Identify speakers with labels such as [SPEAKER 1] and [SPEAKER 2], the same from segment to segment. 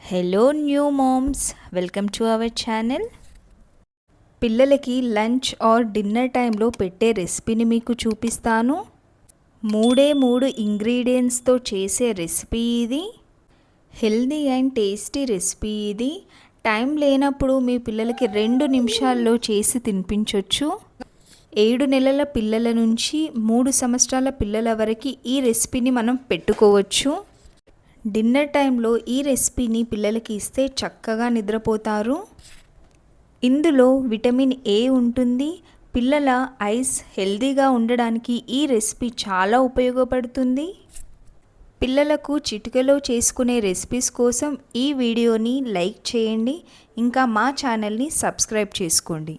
[SPEAKER 1] Hello new moms, welcome to our channel. పిల్లలకి lunch or dinner టైంలో పెట్టే రెసిపీని మీకు చూపిస్తాను. మూడు ఇంగ్రీడియంట్స్తో చేసే రెసిపీ ఇది. హెల్దీ అండ్ టేస్టీ రెసిపీ ఇది. టైం లేనప్పుడు మీ పిల్లలకి 2 నిమిషాల్లో చేసి తినిపించవచ్చు. 7 నెలల పిల్లల నుంచి 3 సంవత్సరాల పిల్లల వరకు ఈ రెసిపీని మనం పెట్టుకోవచ్చు. డిన్నర్ టైంలో ఈ రెసిపీని పిల్లలకి ఇస్తే చక్కగా నిద్రపోతారు. ఇందులో విటమిన్ ఏ ఉంటుంది. పిల్లల ఐస్ హెల్తీగా ఉండడానికి ఈ రెసిపీ చాలా ఉపయోగపడుతుంది. పిల్లలకు చిటికెలో చేసుకునే రెసిపీస్ కోసం ఈ వీడియోని లైక్ చేయండి. ఇంకా మా ఛానల్ని సబ్స్క్రైబ్ చేసుకోండి.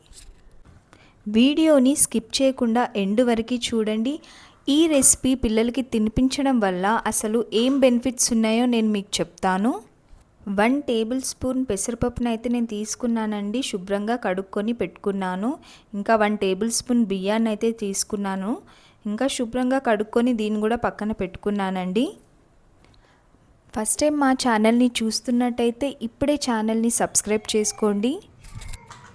[SPEAKER 1] వీడియోని స్కిప్ చేయకుండా ఎండ్ వరకు చూడండి. ఈ రెసిపీ పిల్లలకి తినిపించడం వల్ల అసలు ఏం బెనిఫిట్స్ ఉన్నాయో నేను మీకు చెప్తాను. 1 టేబుల్ స్పూన్ పెసరపప్పును అయితే నేను తీసుకున్నానండి. శుభ్రంగా కడుక్కొని పెట్టుకున్నాను. ఇంకా 1 టేబుల్ స్పూన్ బియ్యాన్ని అయితే తీసుకున్నాను. ఇంకా శుభ్రంగా కడుక్కొని దీన్ని కూడా పక్కన పెట్టుకున్నానండి. ఫస్ట్ టైం మా ఛానల్ని చూస్తున్నట్టయితే ఇప్పుడే ఛానల్ని సబ్స్క్రైబ్ చేసుకోండి.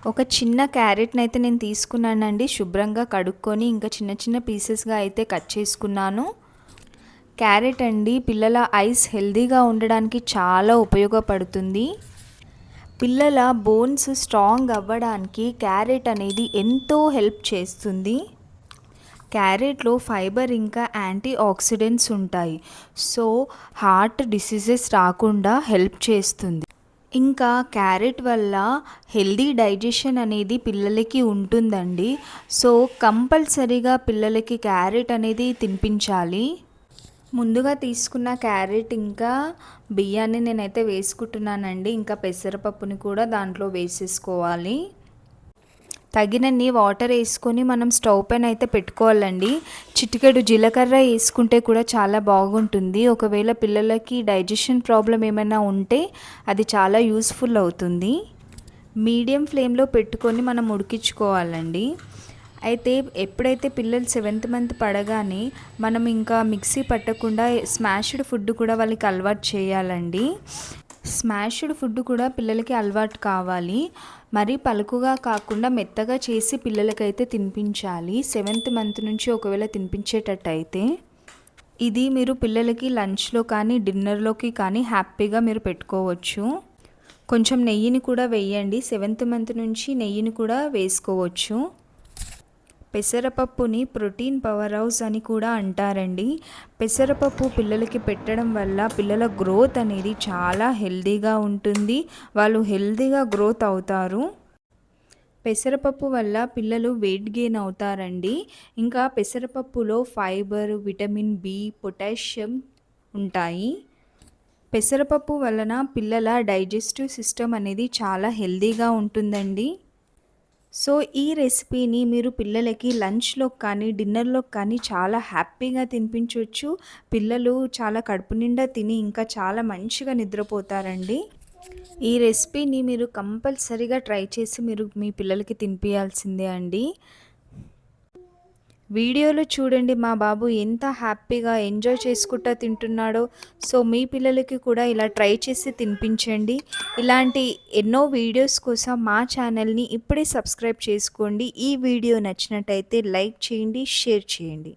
[SPEAKER 1] ఒక చిన్న క్యారెట్ని అయితే నేను తీసుకున్నానండి. శుభ్రంగా కడుక్కొని ఇంకా చిన్న చిన్న పీసెస్గా అయితే కట్ చేసుకున్నాను. క్యారెట్ అండి పిల్లల ఐస్ హెల్తీగా ఉండడానికి చాలా ఉపయోగపడుతుంది. పిల్లల బోన్స్ స్ట్రాంగ్ అవ్వడానికి క్యారెట్ అనేది ఎంతో హెల్ప్ చేస్తుంది. క్యారెట్లో ఫైబర్ ఇంకా యాంటీ ఆక్సిడెంట్స్ ఉంటాయి. సో హార్ట్ డిసీజెస్ రాకుండా హెల్ప్ చేస్తుంది. ఇంకా క్యారెట్ వల్ల హెల్దీ డైజెషన్ అనేది పిల్లలకి ఉంటుందండి. సో కంపల్సరీగా పిల్లలకి క్యారెట్ అనేది తినిపించాలి. ముందుగా తీసుకున్న క్యారెట్ ఇంకా బియ్యాన్ని నేనైతే వేసుకుంటున్నానండి. ఇంకా పెసరపప్పుని కూడా దాంట్లో వేసేసుకోవాలి. తగినన్ని వాటర్ వేసుకొని మనం స్టవ్ పైన అయితే పెట్టుకోవాలండి. చిటికెడు జీలకర్ర వేసుకుంటే కూడా చాలా బాగుంటుంది. ఒకవేళ పిల్లలకి డైజెషన్ ప్రాబ్లం ఏమైనా ఉంటే అది చాలా యూస్ఫుల్ అవుతుంది. మీడియం ఫ్లేమ్లో పెట్టుకొని మనం ఉడికించుకోవాలండి. అయితే ఎప్పుడైతే పిల్లలు 7th మంత్ పడగానే మనం ఇంకా మిక్సీ పట్టకుండా స్మాష్డ్ ఫుడ్ కూడా వాళ్ళకి అలవాటు చేయాలండి. స్మాష్డ్ ఫుడ్ కూడా పిల్లలకి అలవాటు కావాలి. మరి పలుకుగా కాకుండా మెత్తగా చేసి పిల్లలకైతే తినిపించాలి. 7th మంత్ నుంచి ఒకవేళ తినిపించేటట్టయితే ఇది మీరు పిల్లలకి లంచ్లో కానీ డిన్నర్లోకి కానీ హ్యాపీగా మీరు పెట్టుకోవచ్చు. కొంచెం నెయ్యిని కూడా వేయండి. 7th మంత్ నుంచి నెయ్యిని కూడా వేసుకోవచ్చు. పెసరపప్పుని ప్రోటీన్ పవర్ హౌస్ అని కూడా అంటారండి. పెసరపప్పు పిల్లలకి పెట్టడం వల్ల పిల్లల గ్రోత్ అనేది చాలా హెల్తీగా ఉంటుంది. వాళ్ళు హెల్తీగా గ్రోత్ అవుతారు. పెసరపప్పు వల్ల పిల్లలు వెయిట్ గెయిన్ అవుతారండి. ఇంకా పెసరపప్పులో ఫైబర్, విటమిన్ బి, పొటాషియం ఉంటాయి. పెసరపప్పు వలన పిల్లల డైజెస్టివ్ సిస్టమ్ అనేది చాలా హెల్తీగా ఉంటుందండి. సో ఈ రెసిపీని మీరు పిల్లలకి లంచ్లో కానీ డిన్నర్లో కానీ చాలా హ్యాపీగా తినిపించవచ్చు. పిల్లలు చాలా కడుపు నిండా తిని ఇంకా చాలా మంచిగా నిద్రపోతారండి. ఈ రెసిపీని మీరు కంపల్సరీగా ట్రై చేసి మీరు మీ పిల్లలకి తినిపించాల్సిందే అండి. వీడియోలో చూడండి మా బాబు ఎంత హ్యాపీగా ఎంజాయ్ చేసుకుంటూ తింటున్నాడో. సో మీ పిల్లలకి కూడా ఇలా ట్రై చేసి తినిపించండి. ఇలాంటి ఎన్నో వీడియోస్ కోసం మా ఛానల్ని ఇప్పుడే సబ్స్క్రైబ్ చేసుకోండి. ఈ వీడియో నచ్చినట్టయితే లైక్ చేయండి, షేర్ చేయండి.